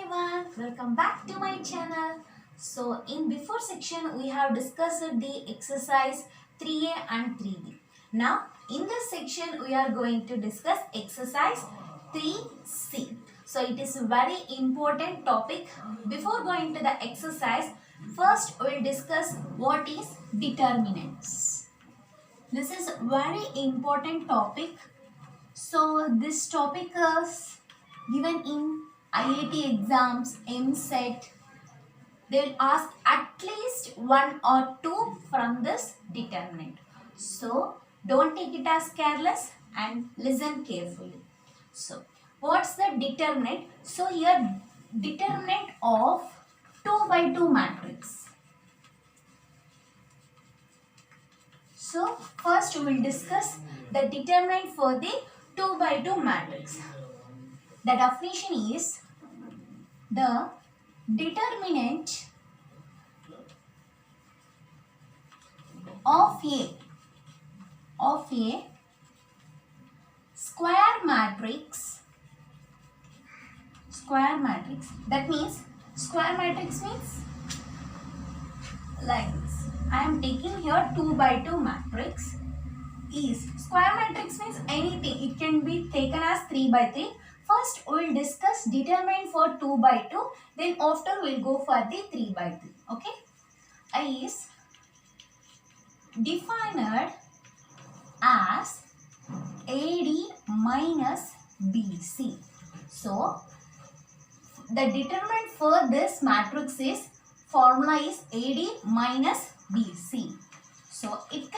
everyone, welcome back to my channel. So in before section we have discussed the exercise 3a and 3b. Now in this section we are going to discuss exercise 3c. So it is a very important topic. Before going to the exercise, first we will discuss what is determinants. This is a very important topic. So this topic is given in IIT exams, MSET. They will ask at least one or two from this determinant. So don't take it as careless and listen carefully. So what's the determinant? So here determinant of 2 by 2 matrix. So first we will discuss the determinant for the 2 by 2 matrix. The definition is the determinant of a square matrix. That means square matrix means like this. I am taking here 2 by 2 matrix. Is square matrix means anything. It can be taken as 3 by 3. First we will discuss determinant for 2 by 2. Then after we will go for the 3 by 3. Okay. Is defined as AD minus BC. So the determinant for this matrix is formula is AD minus BC. So it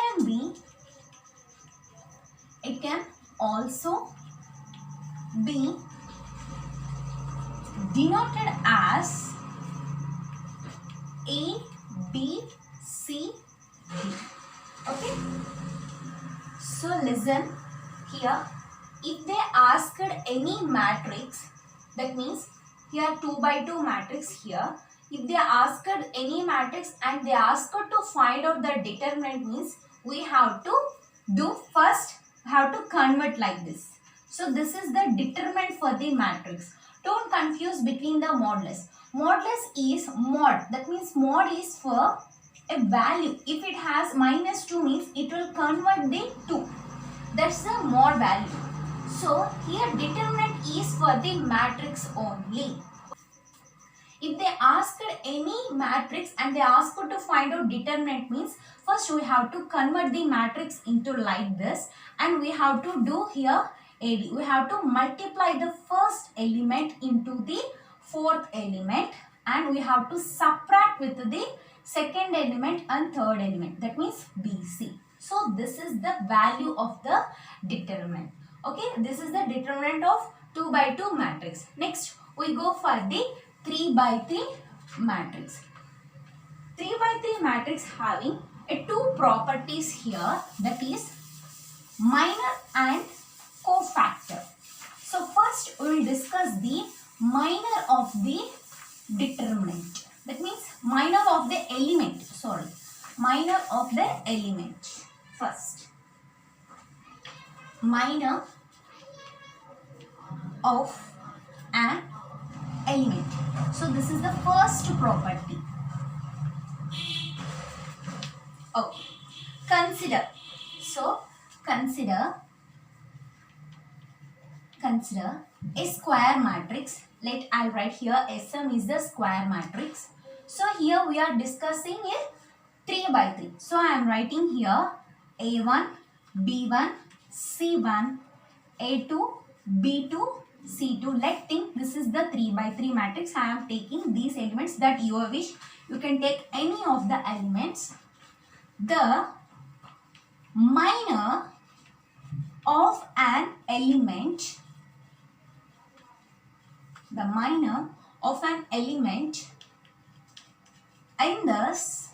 can also be denoted as A, B, C, D. Okay. So listen here. If they asked any matrix, that means here 2 by 2 matrix here. If they asked any matrix and they asked to find out the determinant means we have to do first have to convert like this. So this is the determinant for the matrix. Don't confuse between the modulus. Modulus is mod. That means mod is for a value. If it has minus 2 means it will convert the 2. That's the mod value. So here determinant is for the matrix only. If they asked any matrix and they asked to find out determinant means first we have to convert the matrix into like this and we have to do here AD. We have to multiply the first element into the fourth element and we have to subtract with the second element and third element. That means BC. So this is the value of the determinant. Okay, this is the determinant of 2 by 2 matrix. Next we go for the 3 by 3 matrix. 3 by 3 matrix having two properties here, that is minor and cofactor. So first we will discuss the minor of the determinant. That means minor of the element. Minor of the element. First, minor of an element. So this is the first property. Okay. Consider a square matrix. I'll write here SM is the square matrix. So here we are discussing a 3 by 3. So I am writing here A1, B1, C1, A2, B2, C2. Let's think this is the 3 by 3 matrix. I am taking these elements that you wish. You can take any of the elements. The minor of an element, in this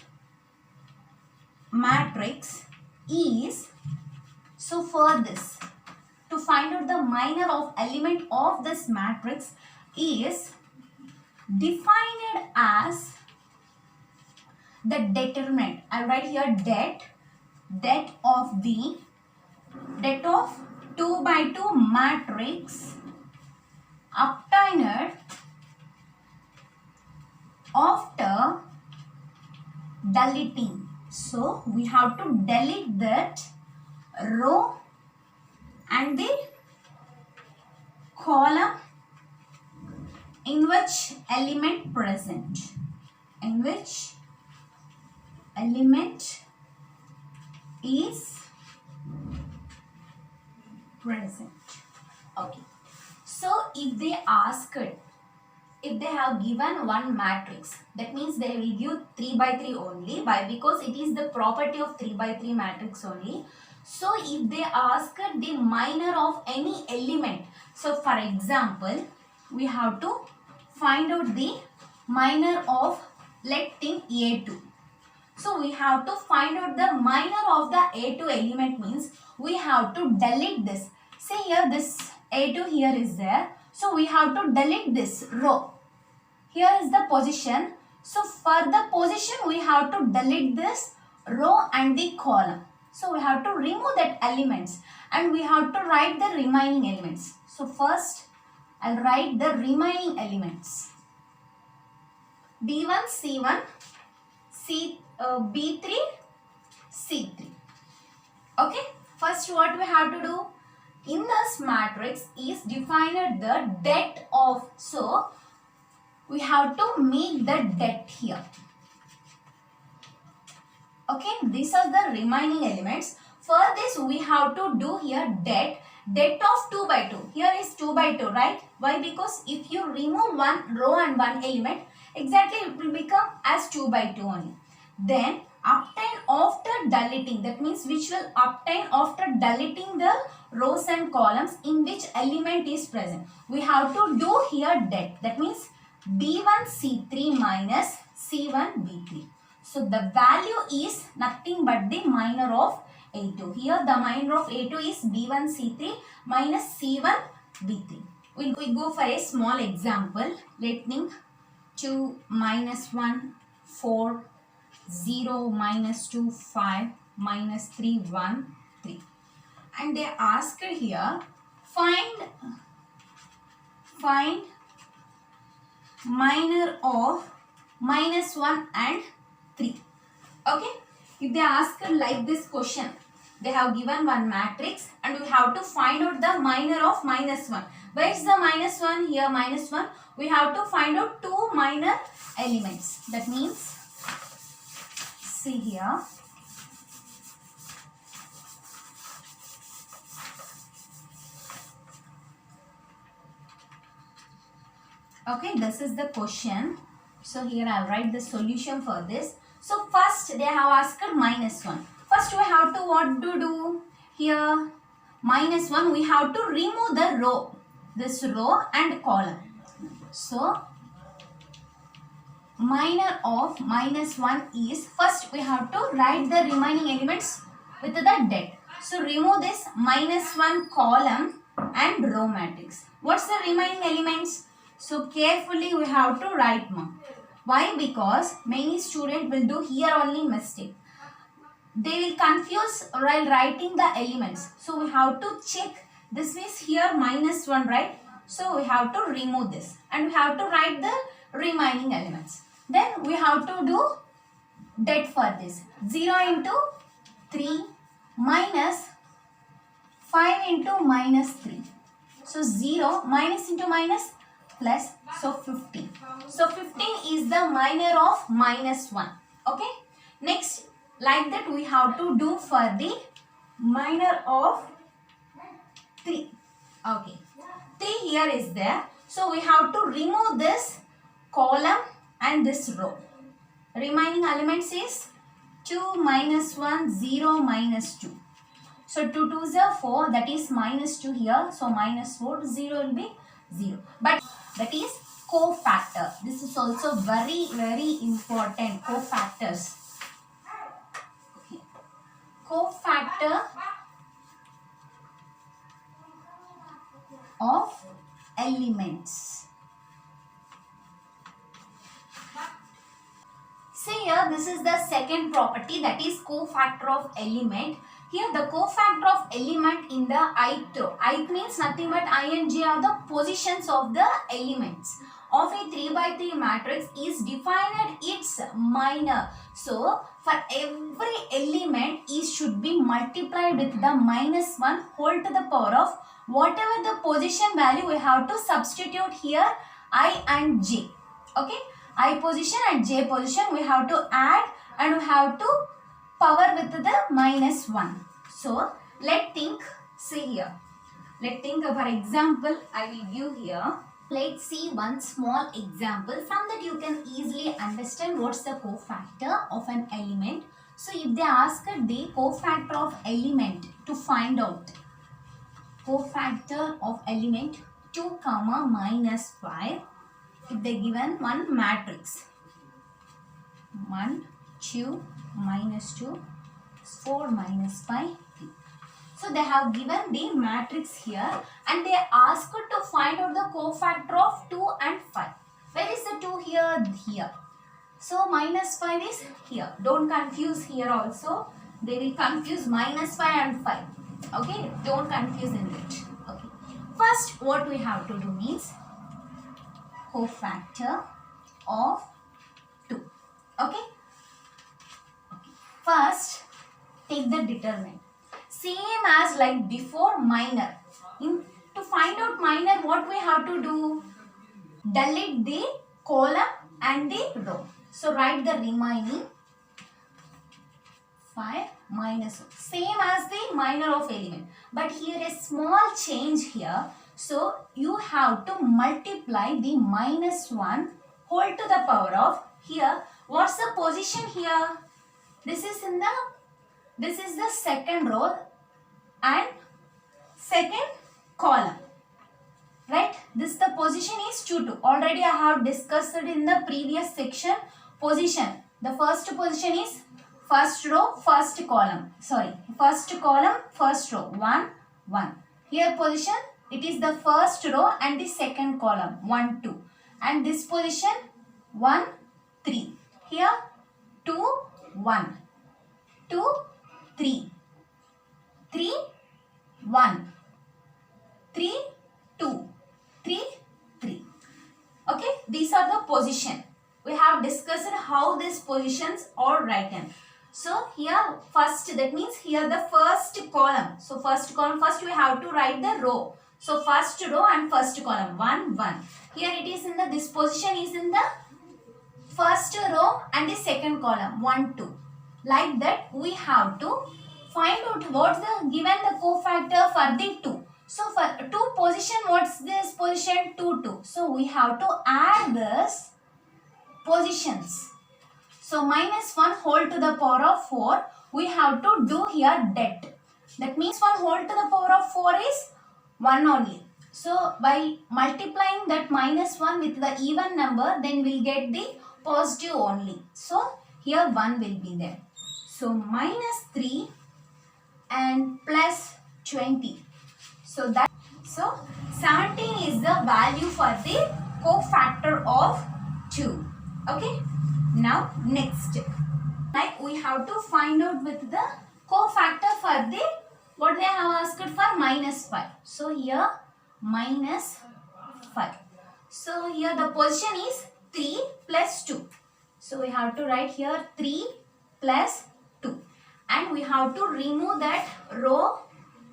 matrix is, so for this, to find out the minor of element of this matrix is defined as the determinant. I write here det of 2 by 2 matrix obtained deleting. So we have to delete that row and the column in which element present. In which element is present. Okay. So if they have given one matrix, that means they will give 3 by 3 only. Why? Because it is the property of 3 by 3 matrix only. So if they ask the minor of any element, so for example, we have to find out the minor of, let's think, A2. So we have to find out the minor of the A2 element, means we have to delete this. See here, this A2 here is there. So we have to delete this row. Here is the position. So for the position we have to delete this row and the column. So we have to remove that elements and we have to write the remaining elements. So first I'll write the remaining elements. B1, C1, B3, C3. Okay. First what we have to do in this matrix is define the det of. So we have to make the det here. Okay. These are the remaining elements. For this we have to do here det of 2 by 2. Here is 2 by 2, right? Why? Because if you remove one row and one element, exactly it will become as 2 by 2 only. Then obtain after deleting, that means which will obtain after deleting the rows and columns in which element is present. We have to do here det, that means B1 C3 minus C1 B3. So the value is nothing but the minor of A2. Here the minor of A2 is B1 C3 minus C1 B3. We go for a small example. Let think 2 minus 1 4 0 minus 2 5 minus 3 1 3. And they asked here find minor of minus 1 and 3. Okay. If they ask like this question, they have given one matrix and we have to find out the minor of minus 1. Where is the minus 1? Here minus 1. We have to find out two minor elements. That means, see here. Okay, this is the question. So here I will write the solution for this. So first they have asked minus 1. First we have to what to do? Here minus 1 we have to remove the row. This row and column. So minor of minus 1 is, first we have to write the remaining elements with the det. So remove this minus 1 column and row matrix. What's the remaining elements? So carefully we have to write more. Why? Because many students will do here only mistake. They will confuse while writing the elements. So we have to check. This is here minus 1, right? So we have to remove this and we have to write the remaining elements. Then we have to do det for this. 0 into 3 minus 5 into minus 3. So 0 minus into minus plus, so 15. So 15 is the minor of minus 1. Okay. Next, like that we have to do for the minor of 3. Okay. 3 here is there. So we have to remove this column and this row. Remaining elements is 2 minus 1, 0 minus 2. So 2 2s are 4, that is minus 2 here. So minus 4, 0 will be 0. But that is cofactor. This is also very, very important. Cofactors. Okay. Cofactor of elements. See here, this is the second property, that is cofactor of element. Here the cofactor of element in the ith row. Ith means nothing but ing are the positions of the elements. of a 3 by 3 matrix is defined its minor. So for every element it should be multiplied with the -1 whole to the power of whatever the position value we have to substitute here I and j. Okay, I position and j position we have to add and we have to power with the -1. So let's think, see here. Let's think for example I will give here. Let's see one small example. From that you can easily understand what's the cofactor of an element. So if they ask the cofactor of element to find out cofactor of element 2 comma -5, if they given one matrix 1 2 -2 4 -5 3. So they have given the matrix here and they asked to find out the cofactor of 2 and 5. Where is the 2 here? Here. So -5 is here. Don't confuse here also. They will confuse -5 and 5. Okay, don't confuse in it. Okay. First what we have to do means cofactor of 2. Okay. First take the determinant. Same as like before minor. To find out minor what we have to do? Delete the column and the row. So write the remaining 5 minus 1. Same as the minor of element. But here a small change here. So you have to multiply the -1 whole to the power of here. What's the position here? This is the second row and second column, right? This the position is 2 2. Already I have discussed it in the previous section. Position, the first position is first row first column, sorry, first column first row 1 1. Here position it is the first row and the second column 1 2, and this position 1 3. Here 2 1 2 3 3 1 3 2 3 3. Okay, these are the position. We have discussed how these positions are written. So here first, that means here the first column. So first column, first we have to write the row. So first row and first column 1 1. Here it is in the, this position is in the first row and the second column 1 2. Like that we have to find out what's the given the cofactor for the 2. So for 2 position, what's this position? 2 2. So we have to add this positions. So -1 whole to the power of 4. We have to do here det. That means 1 whole to the power of 4 is 1 only. So by multiplying that -1 with the even number, then we'll get the positive only. So here 1 will be there. So -3 and plus 20. So 17 is the value for the cofactor of 2. Okay. Now next, like we have to find out with the cofactor for the, what they have asked for, -5. So here -5. So here the position is 3 plus 2. So we have to write here 3 plus 2. And we have to remove that row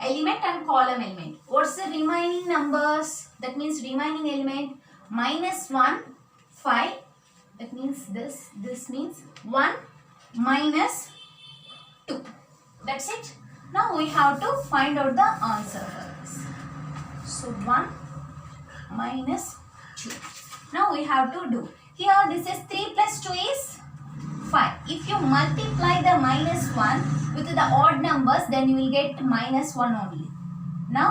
element and column element. What's the remaining numbers? That means remaining element -1 5. That means this means 1 minus 2. That's it. Now we have to find out the answer for this. So 1 minus 2. Now we have to do. Here this is 3 plus 2 is 5. If you multiply the -1 with the odd numbers, then you will get -1 only. Now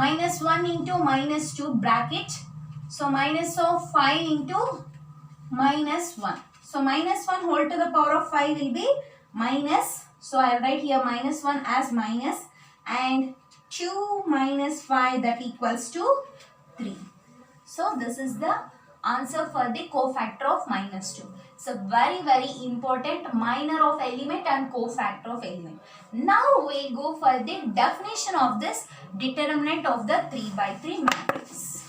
-1 into -2 bracket. So minus of 5 into -1. So -1 whole to the power of 5 will be minus. So I write here -1 as minus, and 2 minus 5, that equals to 3. So this is the answer for the cofactor of -2. It's a very very important, minor of element and cofactor of element. Now we go for the definition of this determinant of the 3 by 3 matrix.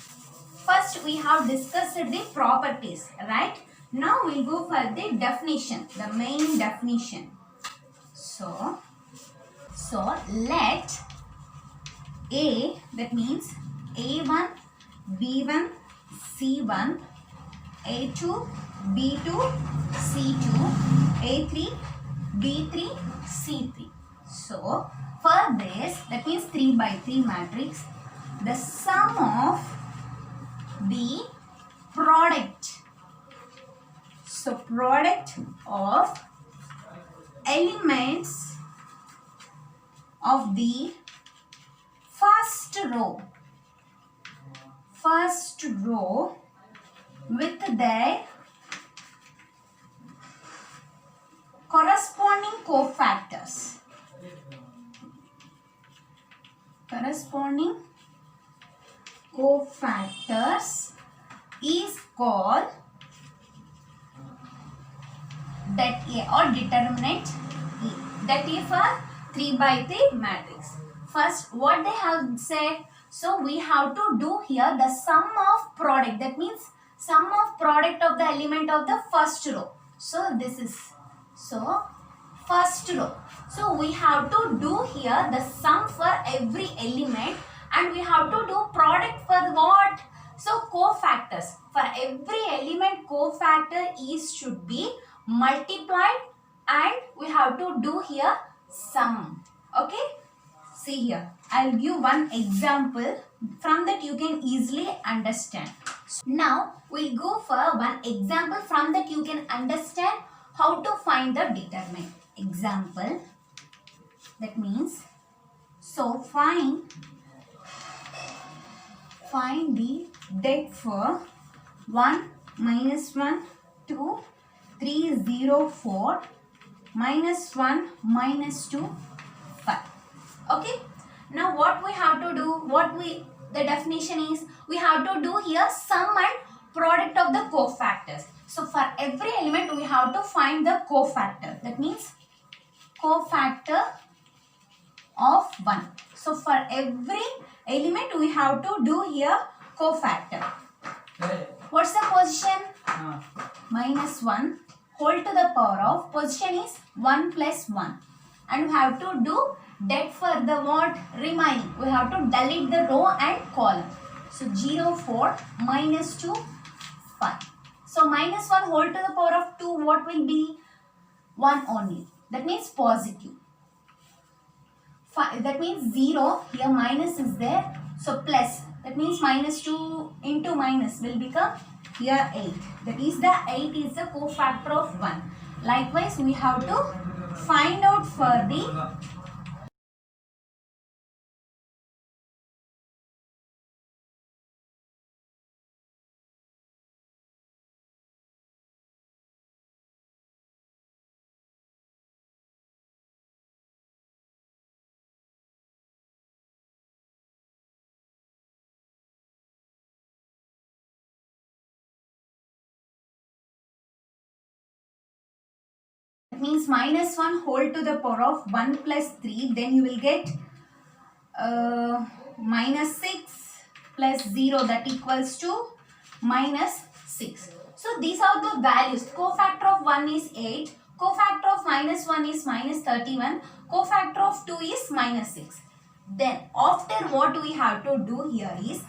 First we have discussed the properties, right? Now we'll go for the definition, the main definition. So let A, that means A1, B1, C1, A2, B2, C2, A3, B3, C3. So for this, that means 3 by 3 matrix, the sum of the product. So product of elements of the first row with their corresponding cofactors. Is called that A or determinant E. That is for 3 by 3 matrix. First, what they have said, so we have to do here the sum of product. That means sum of product of the element of the first row. So this is first row. So we have to do here the sum for every element, and we have to do product for what? So cofactors. For every element, cofactor should be multiplied, and we have to do here sum. Okay? See here. I'll give one example. From that you can easily understand. Now we'll go for one example. From that you can understand how to find the determinant. Example. That means, so find the det for 1, minus 1, 2, 3, 0, 4, minus 1, minus 2, 5. Okay. Now what we have to do, the definition is, we have to do here sum and product of the cofactors. So for every element we have to find the cofactor. That means cofactor of 1. So for every element we have to do here cofactor. What's the position? Minus 1 whole to the power of, position is 1 plus 1. And we have to do det for the what? Remaining. We have to delete the row and column. So 0, 4, minus 2, 5. So minus 1 whole to the power of 2, what will be? 1 only. That means positive. 5, that means 0, here minus is there. So plus, that means minus 2 into minus will become here 8. That is the 8 is the cofactor of 1. Likewise, we have to find out for the means minus 1 whole to the power of 1 plus 3, then you will get minus 6 plus 0, that equals to minus 6. So these are the values. Cofactor of 1 is 8, cofactor of minus 1 is minus 31, cofactor of 2 is minus 6. Then after what we have to do here is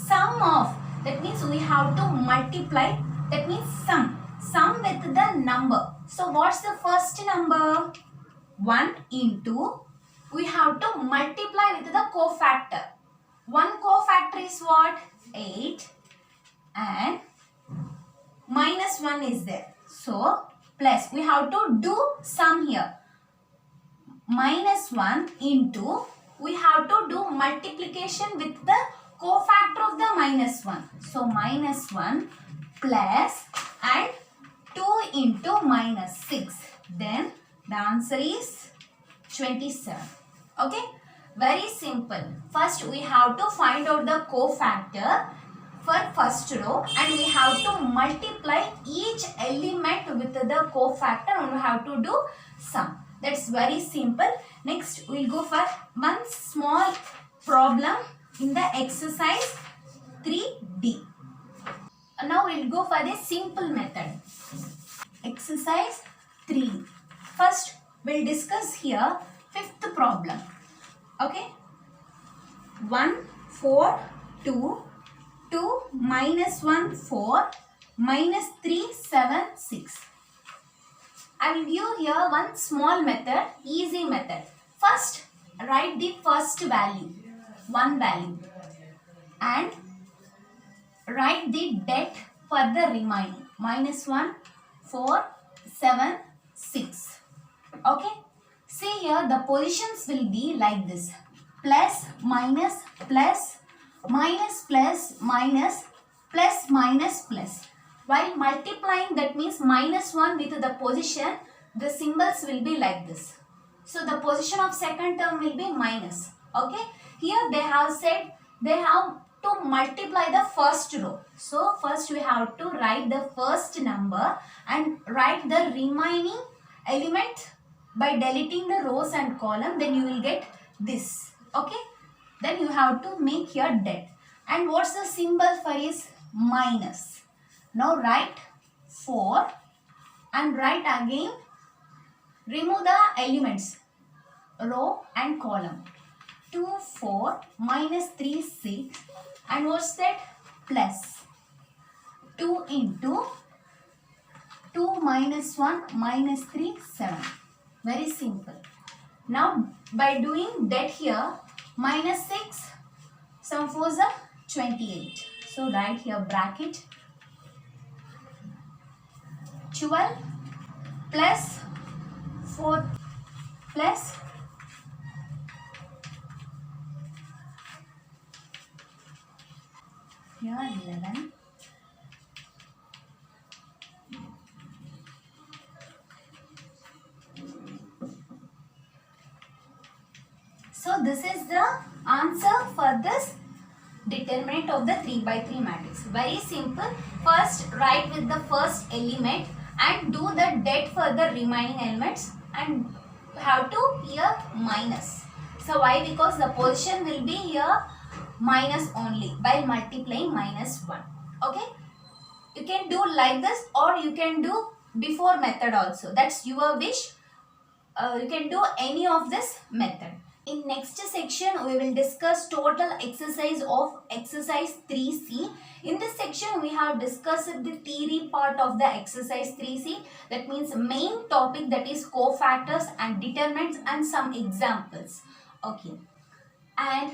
sum of, that means we have to multiply, that means sum with the number. So what's the first number? 1 into, we have to multiply with the cofactor. One cofactor is what? 8, and minus 1 is there. So plus, we have to do sum here. Minus 1 into, we have to do multiplication with the cofactor of the minus 1. So minus 1 plus and 2 into minus 6. Then the answer is 27. Okay. Very simple. First we have to find out the cofactor for first row, and we have to multiply each element with the cofactor, and we have to do sum. That's very simple. Next we'll go for one small problem in the exercise 3D. Now we'll go for the simple method. Exercise 3. First, we'll discuss here fifth problem. Okay. 1, 4, 2, 2 minus 1, 4, minus 3, 7, 6. I will give here one small method, easy method. First, write the first value, one value, and write the det for the remaining. Minus 1, 4, 7, 6. Okay. See here, the positions will be like this. Plus, minus, plus, minus, plus, minus, plus, minus, plus. While multiplying, that means minus 1 with the position, the symbols will be like this. So, the position of second term will be minus. Okay. Here they have said they have to multiply the first row. So, first we have to write the first number and write the remaining element by deleting the rows and column. Then you will get this. Okay. Then you have to make your det. And what's the symbol for is minus. Now write 4 and write again. Remove the elements, row and column. 2, 4, minus 3, 6. And what's that? Plus 2 into 2 minus 1 minus 3, 7. Very simple. Now by doing that here, minus 6, some 4s are 28. So write here bracket 12 plus 4 plus here 11 So this is the answer for this determinant of the 3 by 3 matrix. Very simple. First write with the first element and do the det for the remaining elements and have to here minus. So why? Because the position will be here minus only by multiplying minus 1. Okay. You can do like this or you can do before method also. That's your wish. You can do any of this method. In next section, we will discuss total exercise of exercise 3C. In this section, we have discussed the theory part of the exercise 3C. That means main topic, that is cofactors and determinants and some examples. Okay. And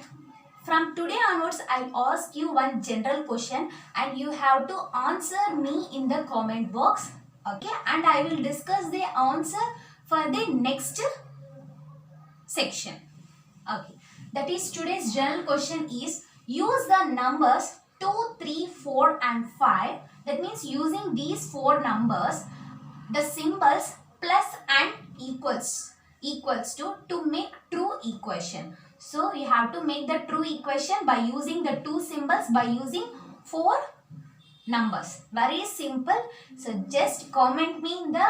from today onwards, I'll ask you one general question and you have to answer me in the comment box. Okay. And I will discuss the answer for the next section. Okay, that is today's general question is use the numbers 2, 3, 4 and 5. That means using these 4 numbers, the symbols plus and equals to make true equation. So you have to make the true equation by using the 2 symbols, by using 4 numbers. Very simple. So just comment me in the,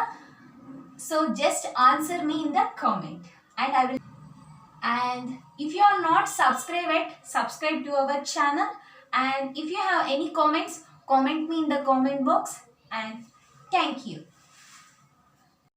just answer me in the comment and I will. And if you are not subscribed yet, subscribe to our channel. And if you have any comments, comment me in the comment box. And thank you.